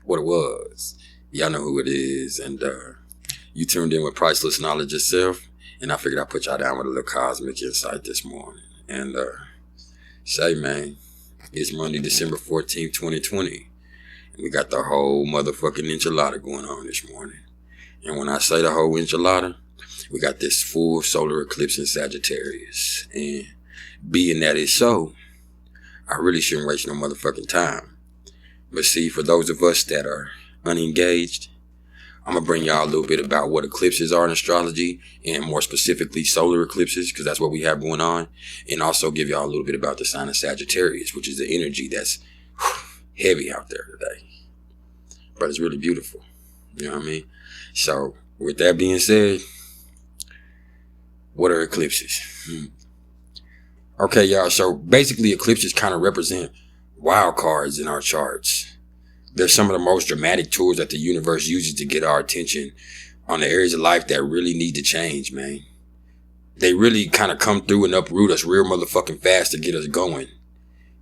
what it was. Y'all know who it is. And you tuned in with Priceless Knowledge yourself. And I figured I'd put y'all down with a little cosmic insight this morning. And say, man, it's Monday, December 14th, 2020. And we got the whole motherfucking enchilada going on this morning. And when I say the whole enchilada, we got this full solar eclipse in Sagittarius. And being that it's so, I really shouldn't waste no motherfucking time. But see, for those of us that are unengaged, I'm going to bring y'all a little bit about what eclipses are in astrology, and more specifically solar eclipses, because that's what we have going on. And also give y'all a little bit about the sign of Sagittarius, which is the energy that's heavy out there today. But it's really beautiful. You know what I mean? So, with that being said, what are eclipses? Okay, y'all. So, basically, eclipses kind of represent wild cards in our charts. They're some of the most dramatic tools that the universe uses to get our attention on the areas of life that really need to change, man. They really kind of come through and uproot us real motherfucking fast to get us going.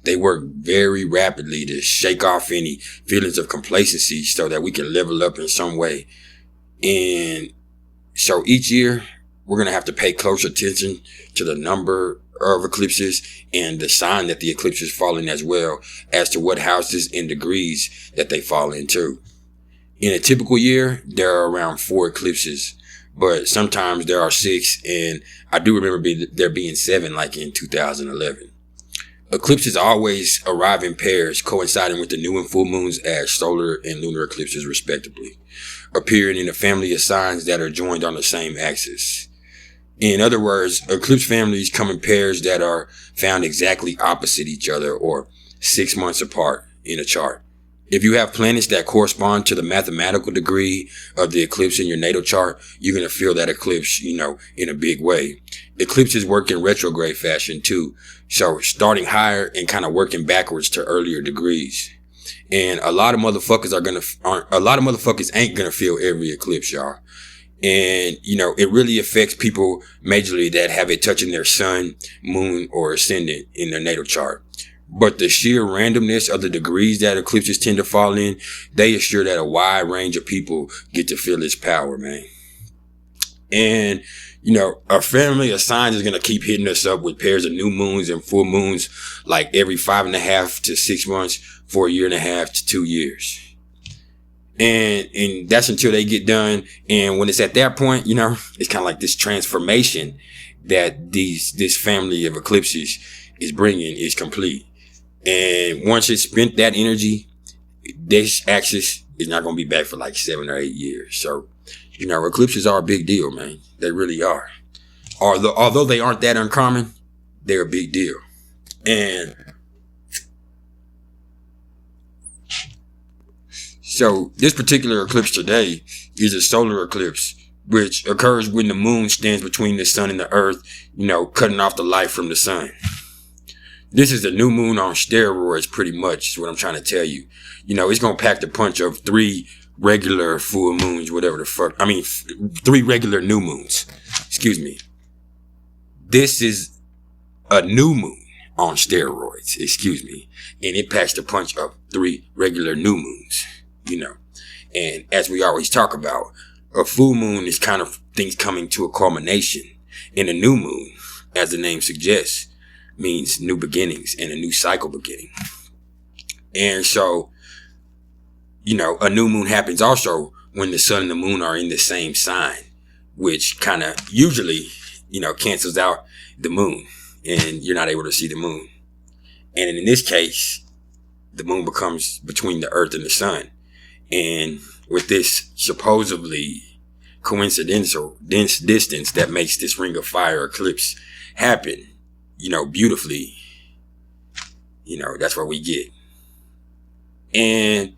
They work very rapidly to shake off any feelings of complacency so that we can level up in some way. And so each year, we're going to have to pay close attention to the number of eclipses and the sign that the eclipses fall in, as well as to what houses and degrees that they fall into. In a typical year, there are around 4 eclipses, but sometimes there are 6, and I do remember there being 7, like in 2011. Eclipses always arrive in pairs, coinciding with the new and full moons as solar and lunar eclipses respectively, appearing in a family of signs that are joined on the same axis. In other words, eclipse families come in pairs that are found exactly opposite each other or 6 months apart in a chart. If you have planets that correspond to the mathematical degree of the eclipse in your natal chart, you're going to feel that eclipse, in a big way. Eclipses work in retrograde fashion too. So starting higher and kind of working backwards to earlier degrees. And a lot of motherfuckers ain't going to feel every eclipse, y'all. And, it really affects people majorly that have it touching their sun, moon, or ascendant in their natal chart. But the sheer randomness of the degrees that eclipses tend to fall in, they assure that a wide range of people get to feel its power, man. And, a family of signs is going to keep hitting us up with pairs of new moons and full moons like every 5.5 to 6 months for 1.5 to 2 years. And that's until they get done. And when it's at that point, it's kind of like this transformation that this family of eclipses is bringing is complete. And once it's spent that energy, this axis is not going to be back for like 7 or 8 years. So, eclipses are a big deal, man. They really are. Although they aren't that uncommon, they're a big deal. And so this particular eclipse today is a solar eclipse, which occurs when the moon stands between the sun and the earth, cutting off the light from the sun. This is a new moon on steroids, pretty much, is what I'm trying to tell you. It's going to pack the punch of 3 regular full moons, 3 regular new moons. Excuse me. This is a new moon on steroids, and it packs the punch of 3 regular new moons, And as we always talk about, a full moon is kind of things coming to a culmination. And a new moon, as the name suggests, means new beginnings and a new cycle beginning. And so, a new moon happens also when the sun and the moon are in the same sign, which kind of usually, cancels out the moon and you're not able to see the moon. And in this case, the moon becomes between the earth and the sun. And with this supposedly coincidental dense distance that makes this ring of fire eclipse happen, beautifully, that's what we get. And,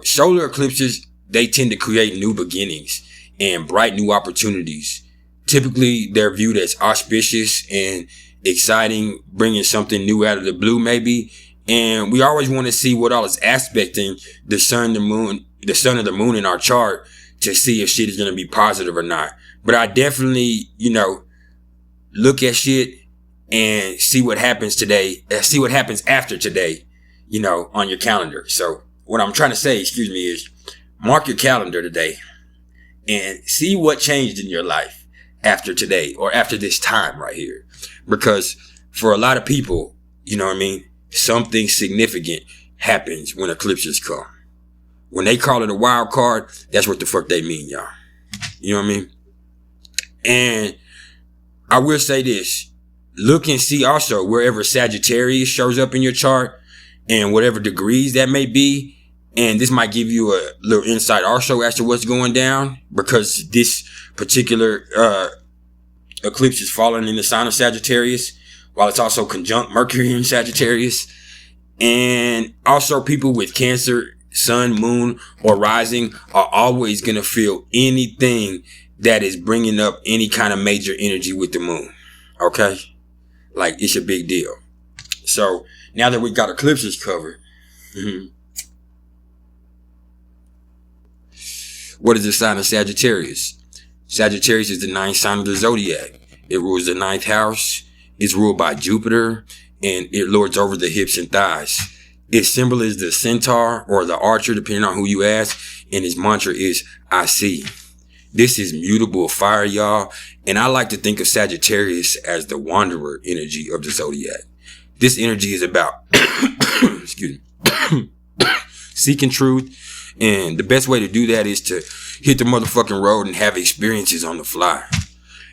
solar eclipses, they tend to create new beginnings and bright new opportunities. Typically, they're viewed as auspicious and exciting, bringing something new out of the blue, maybe. And we always want to see what all is aspecting the sun, the moon, the sun and the moon in our chart to see if shit is going to be positive or not. But I definitely, look at shit and see what happens today, see what happens after today, on your calendar. So what I'm trying to say, is mark your calendar today and see what changed in your life after today or after this time right here. Because for a lot of people, you know what I mean, something significant happens when eclipses come. When they call it a wild card, that's what the fuck they mean, y'all. You know what I mean? And I will say this. Look and see also wherever Sagittarius shows up in your chart and whatever degrees that may be. And this might give you a little insight also as to what's going down, because this particular eclipse is falling in the sign of Sagittarius, while it's also conjunct Mercury in Sagittarius. And also people with Cancer, Sun, Moon, or Rising are always going to feel anything that is bringing up any kind of major energy with the moon. Okay? Like, it's a big deal. So, now that we got eclipses covered, what is the sign of Sagittarius? Sagittarius is the ninth sign of the zodiac. It rules the ninth house. It's ruled by Jupiter, and it lords over the hips and thighs. Its symbol is the centaur or the archer, depending on who you ask, and its mantra is, I see. This is mutable fire, y'all, and I like to think of Sagittarius as the wanderer energy of the zodiac. This energy is about, seeking truth, and the best way to do that is to hit the motherfucking road and have experiences on the fly.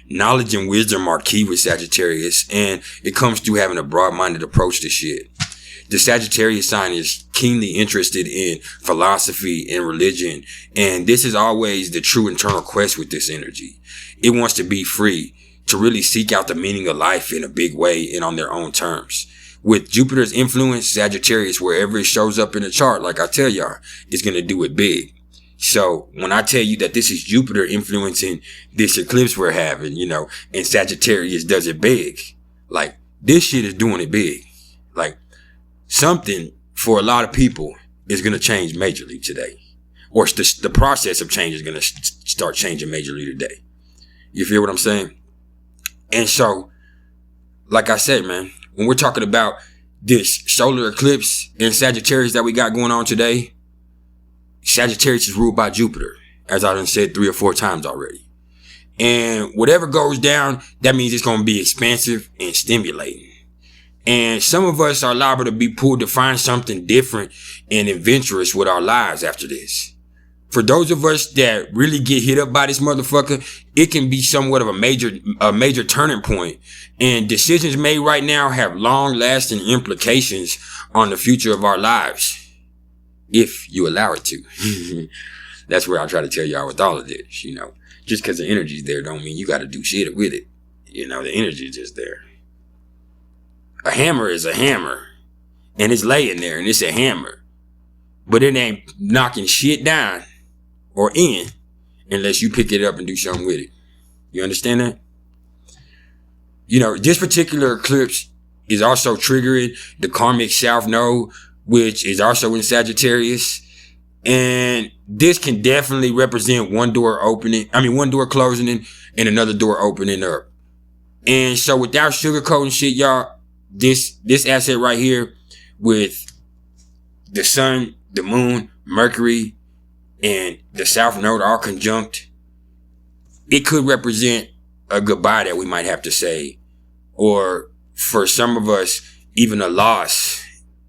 Knowledge and wisdom are key with Sagittarius, and it comes through having a broad-minded approach to shit. The Sagittarius sign is keenly interested in philosophy and religion, and this is always the true internal quest with this energy. It wants to be free, to really seek out the meaning of life in a big way and on their own terms. With Jupiter's influence, Sagittarius, wherever it shows up in the chart, like I tell y'all, is going to do it big. So when I tell you that this is Jupiter influencing this eclipse we're having, you know, and Sagittarius does it big, like, this shit is doing it big. Like, something for a lot of people is going to change majorly today. Or the process of change is going to start changing majorly today. You feel what I'm saying? And so, like I said, man, when we're talking about this solar eclipse in Sagittarius that we got going on today, Sagittarius is ruled by Jupiter, as I done said 3 or 4 times already. And whatever goes down, that means it's going to be expansive and stimulating. And some of us are liable to be pulled to find something different and adventurous with our lives after this. For those of us that really get hit up by this motherfucker, it can be somewhat of a major turning point. And decisions made right now have long-lasting implications on the future of our lives, if you allow it to. That's where I try to tell y'all with all of this, you know. Just because the energy's there don't mean you got to do shit with it. You know, the energy's just there. A hammer is a hammer, and it's laying there, and it's a hammer. But it ain't knocking shit down or in unless you pick it up and do something with it. You understand that? You know, this particular eclipse is also triggering the karmic south node, which is also in Sagittarius. And this can definitely represent one door closing and another door opening up. And so without sugarcoating shit, y'all, this asset right here with the sun, the moon, Mercury, and the south node all conjunct, it could represent a goodbye that we might have to say, or for some of us, even a loss.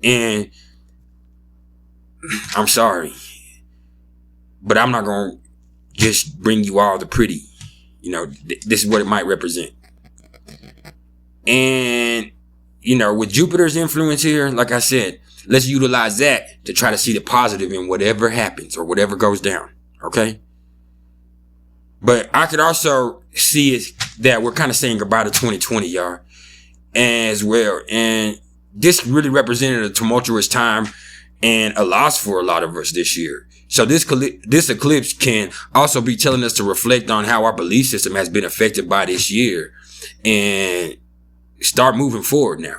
And I'm sorry, but I'm not going to just bring you all the pretty. You know, this is what it might represent. And, you know, with Jupiter's influence here, like I said, let's utilize that to try to see the positive in whatever happens or whatever goes down. Okay? But I could also see it that we're kind of saying goodbye to 2020, y'all, as well. And this really represented a tumultuous time and a loss for a lot of us this year. So this eclipse can also be telling us to reflect on how our belief system has been affected by this year and start moving forward now.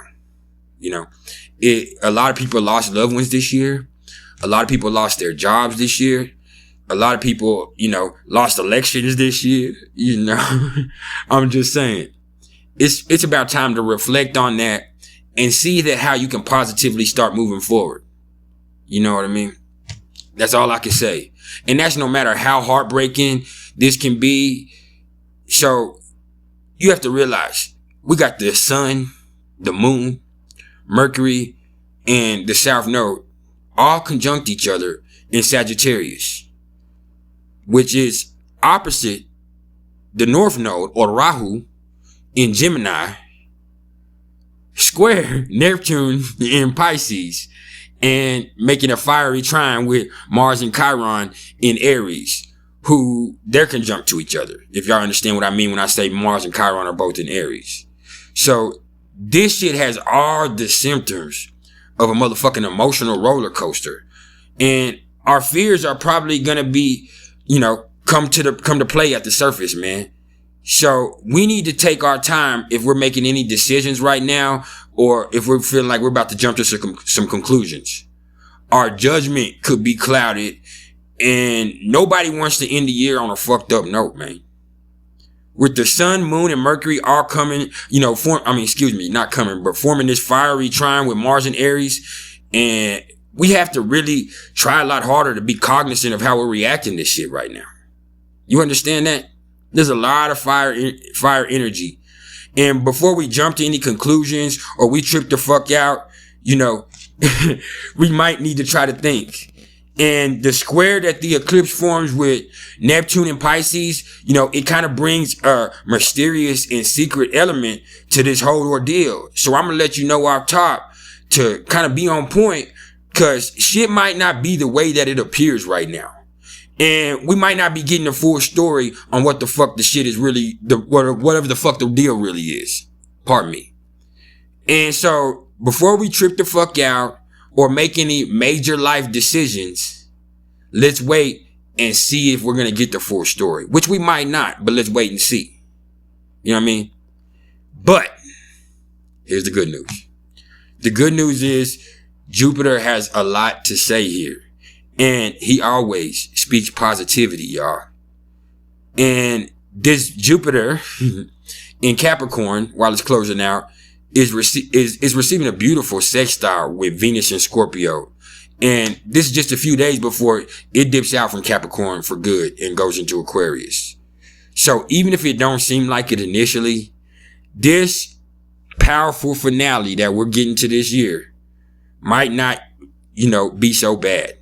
You know, a lot of people lost loved ones this year. A lot of people lost their jobs this year. A lot of people, you know, lost elections this year. You know, I'm just saying, it's about time to reflect on that and see that how you can positively start moving forward. You know what I mean? That's all I can say. And that's no matter how heartbreaking this can be. So you have to realize we got the sun, the moon, Mercury, and the South Node all conjunct each other in Sagittarius, which is opposite the North Node or Rahu in Gemini, square Neptune in Pisces, and making a fiery trine with Mars and Chiron in Aries, who they're conjunct to each other. If y'all understand what I mean when I say Mars and Chiron are both in Aries. So this shit has all the symptoms of a motherfucking emotional roller coaster. And our fears are probably gonna be, come to play at the surface, man. So we need to take our time if we're making any decisions right now, or if we're feeling like we're about to jump to some conclusions. Our judgment could be clouded, and nobody wants to end the year on a fucked up note, man. With the sun, moon, and Mercury all coming, forming this fiery trine with Mars and Aries. And we have to really try a lot harder to be cognizant of how we're reacting to this shit right now. You understand that? There's a lot of fire energy. And before we jump to any conclusions or we trip the fuck out, we might need to try to think. And the square that the eclipse forms with Neptune and Pisces, it kind of brings a mysterious and secret element to this whole ordeal. So I'm going to let you know off top to kind of be on point, because shit might not be the way that it appears right now. And we might not be getting the full story on what the fuck the shit is really, whatever the fuck the deal really is. Pardon me. And so before we trip the fuck out or make any major life decisions, let's wait and see if we're going to get the full story, which we might not, but let's wait and see. You know what I mean? But here's the good news. The good news is Jupiter has a lot to say here. And he always speaks positivity, y'all. And this Jupiter in Capricorn, while it's closing out, is receiving a beautiful sextile with Venus and Scorpio. And this is just a few days before it dips out from Capricorn for good and goes into Aquarius. So even if it don't seem like it initially, this powerful finale that we're getting to this year might not, be so bad.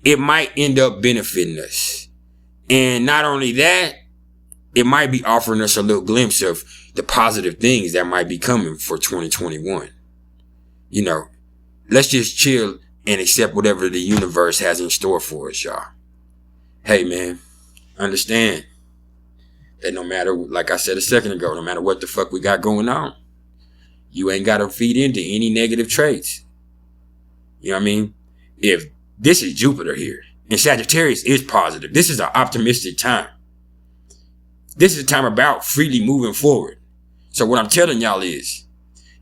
It might end up benefiting us. And not only that, it might be offering us a little glimpse of the positive things that might be coming for 2021. Let's just chill and accept whatever the universe has in store for us, y'all. Hey, man, understand that no matter, like I said a second ago, no matter what the fuck we got going on, you ain't got to feed into any negative traits. You know what I mean? If this is Jupiter here, and Sagittarius is positive, this is an optimistic time. This is a time about freely moving forward. So what I'm telling y'all is,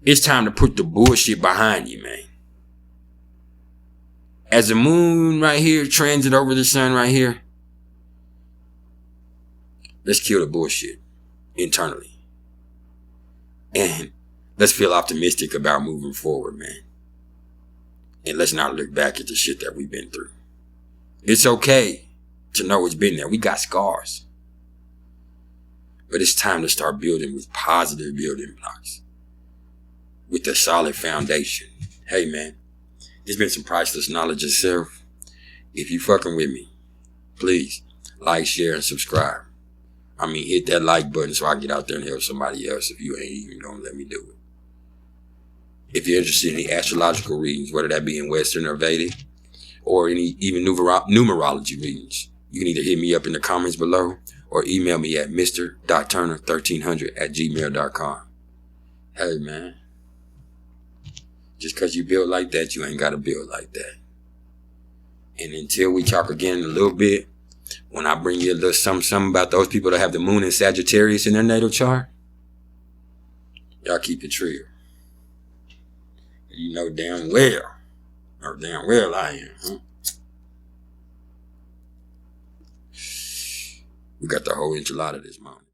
it's time to put the bullshit behind you, man. As the moon right here transit over the sun right here, let's kill the bullshit internally. And let's feel optimistic about moving forward, man. And let's not look back at the shit that we've been through. It's okay to know it's been there. We got scars. But it's time to start building with positive building blocks. With a solid foundation. Hey, man. There's been some priceless knowledge of self. If you fucking with me, please like, share, and subscribe. Hit that like button so I get out there and help somebody else if you ain't even gonna let me do it. If you're interested in any astrological readings, whether that be in Western or Vedic, or any even numerology readings, you can either hit me up in the comments below or email me at mr.turner1300@gmail.com. Hey, man. Just because you build like that, you ain't got to build like that. And until we talk again in a little bit, when I bring you a little something about those people that have the moon in Sagittarius in their natal chart, y'all keep it real. You know damn well I am, huh? We got the whole enchilada this morning.